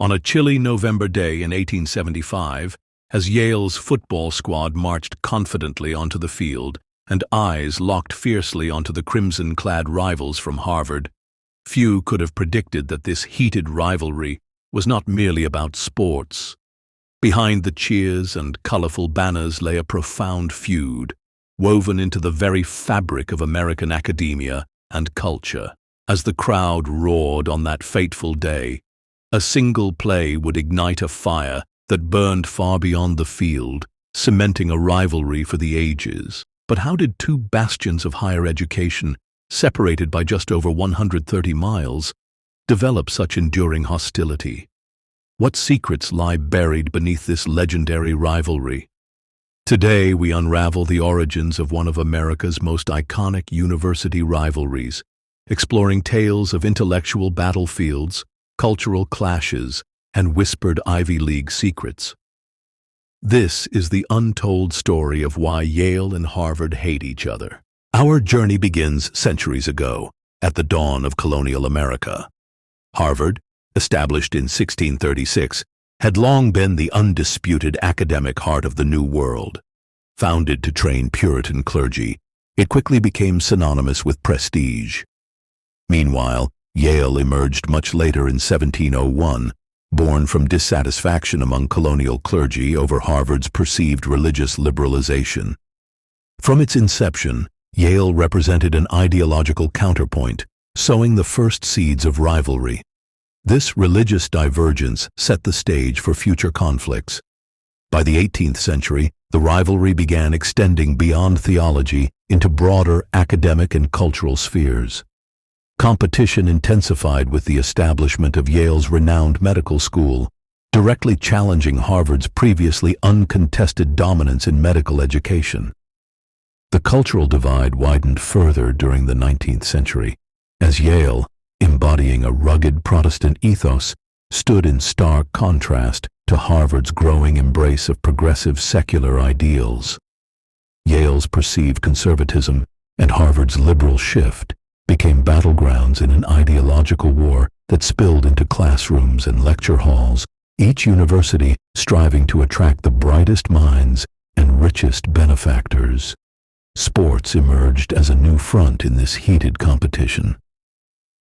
On a chilly November day in 1875, as Yale's football squad marched confidently onto the field and eyes locked fiercely onto the crimson-clad rivals from Harvard, few could have predicted that this heated rivalry was not merely about sports. Behind the cheers and colorful banners lay a profound feud, woven into the very fabric of American academia and culture. As the crowd roared on that fateful day, a single play would ignite a fire that burned far beyond the field, cementing a rivalry for the ages. But how did two bastions of higher education, separated by just over 130 miles, develop such enduring hostility? What secrets lie buried beneath this legendary rivalry? Today we unravel the origins of one of America's most iconic university rivalries, exploring tales of intellectual battlefields, cultural clashes, and whispered Ivy League secrets. This is the untold story of why Yale and Harvard hate each other. Our journey begins centuries ago, at the dawn of colonial America. Harvard, established in 1636, had long been the undisputed academic heart of the New World. Founded to train Puritan clergy, it quickly became synonymous with prestige. Meanwhile, Yale emerged much later in 1701, born from dissatisfaction among colonial clergy over Harvard's perceived religious liberalization. From its inception, Yale represented an ideological counterpoint, sowing the first seeds of rivalry. This religious divergence set the stage for future conflicts. By the 18th century, the rivalry began extending beyond theology into broader academic and cultural spheres. Competition intensified with the establishment of Yale's renowned medical school, directly challenging Harvard's previously uncontested dominance in medical education. The cultural divide widened further during the 19th century, as Yale, embodying a rugged Protestant ethos, stood in stark contrast to Harvard's growing embrace of progressive secular ideals. Yale's perceived conservatism and Harvard's liberal shift became battlegrounds in an ideological war that spilled into classrooms and lecture halls, each university striving to attract the brightest minds and richest benefactors. Sports emerged as a new front in this heated competition.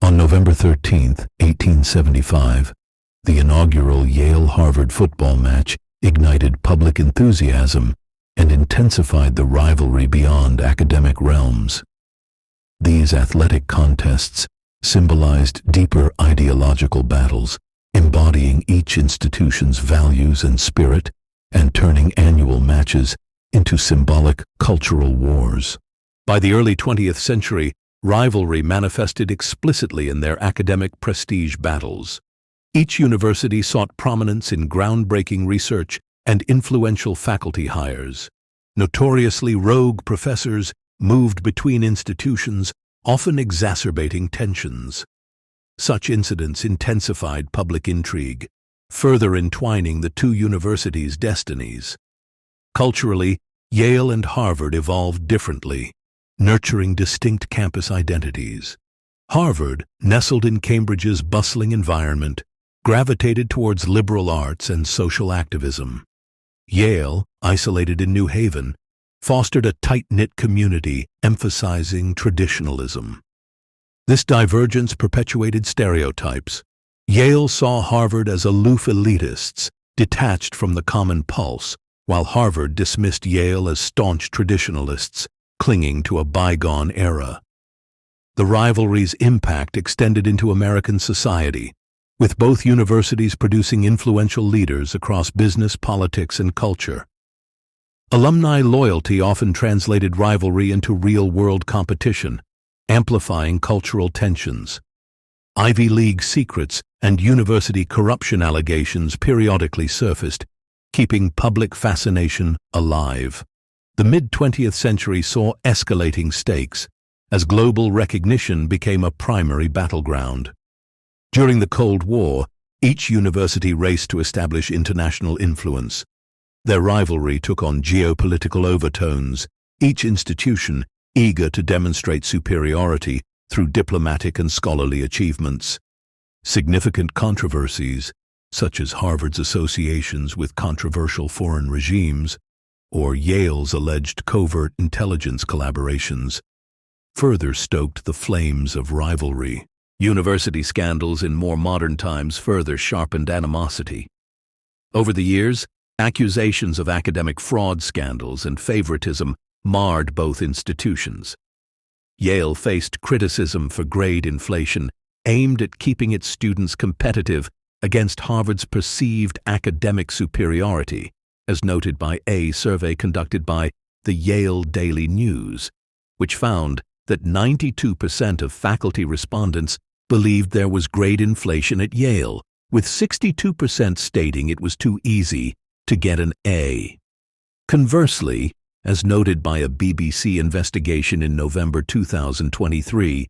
On November 13, 1875, the inaugural Yale-Harvard football match ignited public enthusiasm and intensified the rivalry beyond academic realms. These athletic contests symbolized deeper ideological battles, embodying each institution's values and spirit, and turning annual matches into symbolic cultural wars. By the early 20th century, rivalry manifested explicitly in their academic prestige battles. Each university sought prominence in groundbreaking research and influential faculty hires. Notoriously rogue professors moved between institutions, often exacerbating tensions. Such incidents intensified public intrigue, further entwining the two universities' destinies. Culturally, Yale and Harvard evolved differently, nurturing distinct campus identities. Harvard, nestled in Cambridge's bustling environment, gravitated towards liberal arts and social activism. Yale, isolated in New Haven, fostered a tight-knit community emphasizing traditionalism. This divergence perpetuated stereotypes. Yale saw Harvard as aloof elitists, detached from the common pulse, while Harvard dismissed Yale as staunch traditionalists, clinging to a bygone era. The rivalry's impact extended into American society, with both universities producing influential leaders across business, politics, and culture. Alumni loyalty often translated rivalry into real-world competition, amplifying cultural tensions. Ivy League secrets and university corruption allegations periodically surfaced, keeping public fascination alive. The mid-20th century saw escalating stakes, as global recognition became a primary battleground. During the Cold War, each university raced to establish international influence. Their rivalry took on geopolitical overtones, each institution eager to demonstrate superiority through diplomatic and scholarly achievements. Significant controversies, such as Harvard's associations with controversial foreign regimes or Yale's alleged covert intelligence collaborations, further stoked the flames of rivalry. University scandals in more modern times further sharpened animosity. Over the years, accusations of academic fraud scandals and favoritism marred both institutions. Yale faced criticism for grade inflation aimed at keeping its students competitive against Harvard's perceived academic superiority, as noted by a survey conducted by the Yale Daily News, which found that 92% of faculty respondents believed there was grade inflation at Yale, with 62% stating it was too easy to get an A. Conversely, as noted by a BBC investigation in November 2023,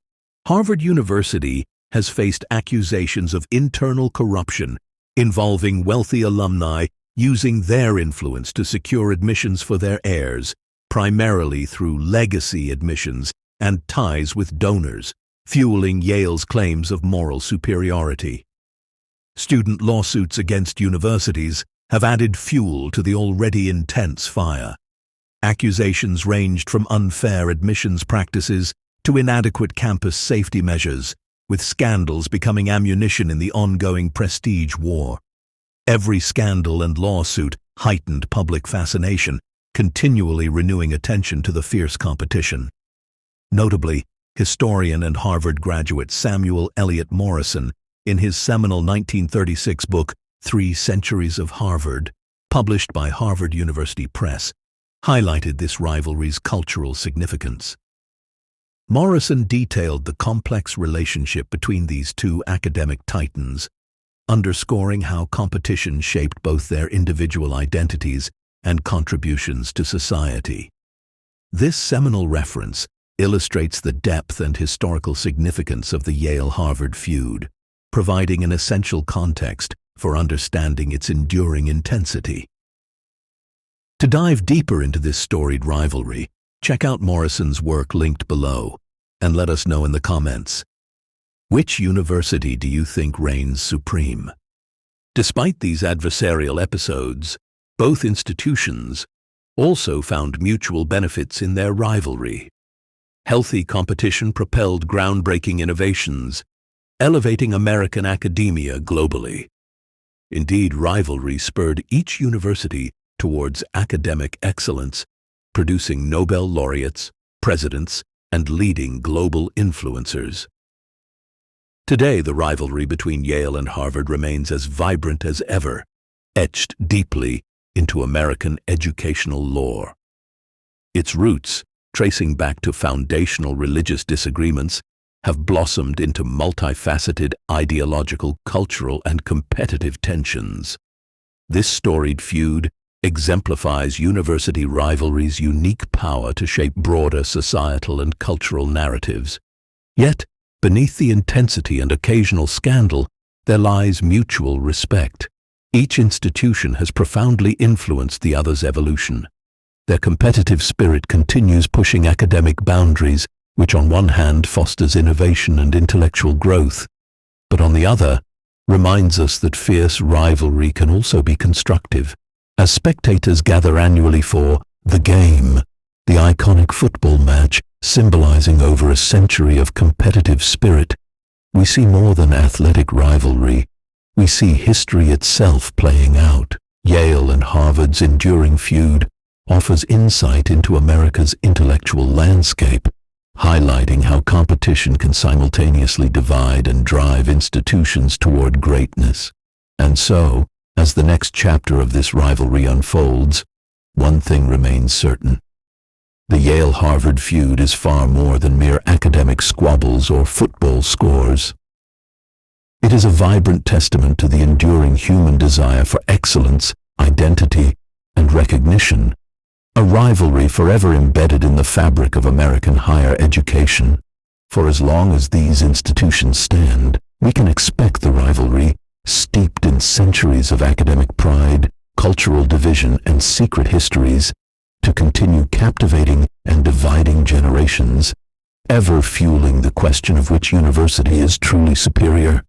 Harvard University has faced accusations of internal corruption involving wealthy alumni using their influence to secure admissions for their heirs, primarily through legacy admissions and ties with donors, fueling Yale's claims of moral superiority. Student lawsuits against universities have added fuel to the already intense fire. Accusations ranged from unfair admissions practices to inadequate campus safety measures, with scandals becoming ammunition in the ongoing prestige war. Every scandal and lawsuit heightened public fascination, continually renewing attention to the fierce competition. Notably, historian and Harvard graduate Samuel Eliot Morison, in his seminal 1936 book, 3 Centuries of Harvard, published by Harvard University Press, highlighted this rivalry's cultural significance. Morison detailed the complex relationship between these two academic titans, underscoring how competition shaped both their individual identities and contributions to society. This seminal reference illustrates the depth and historical significance of the Yale-Harvard feud, providing an essential context for understanding its enduring intensity. To dive deeper into this storied rivalry, check out Morison's work linked below, and let us know in the comments. Which university do you think reigns supreme? Despite these adversarial episodes, both institutions also found mutual benefits in their rivalry. Healthy competition propelled groundbreaking innovations, elevating American academia globally. Indeed, rivalry spurred each university towards academic excellence, producing Nobel laureates, presidents, and leading global influencers. Today, the rivalry between Yale and Harvard remains as vibrant as ever, etched deeply into American educational lore. Its roots, tracing back to foundational religious disagreements, have blossomed into multifaceted ideological, cultural, and competitive tensions. This storied feud exemplifies university rivalry's unique power to shape broader societal and cultural narratives. Yet, beneath the intensity and occasional scandal, there lies mutual respect. Each institution has profoundly influenced the other's evolution. Their competitive spirit continues pushing academic boundaries, which on one hand fosters innovation and intellectual growth, but on the other reminds us that fierce rivalry can also be constructive. As spectators gather annually for The Game, the iconic football match symbolizing over a century of competitive spirit, we see more than athletic rivalry. We see history itself playing out. Yale and Harvard's enduring feud offers insight into America's intellectual landscape, highlighting how competition can simultaneously divide and drive institutions toward greatness. And so, as the next chapter of this rivalry unfolds, one thing remains certain. The Yale-Harvard feud is far more than mere academic squabbles or football scores. It is a vibrant testament to the enduring human desire for excellence, identity, and recognition, a rivalry forever embedded in the fabric of American higher education. For as long as these institutions stand, we can expect the rivalry, steeped in centuries of academic pride, cultural division, and secret histories, to continue captivating and dividing generations, ever fueling the question of which university is truly superior.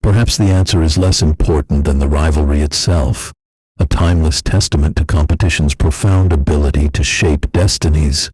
Perhaps the answer is less important than the rivalry itself, a timeless testament to competition's profound ability to shape destinies.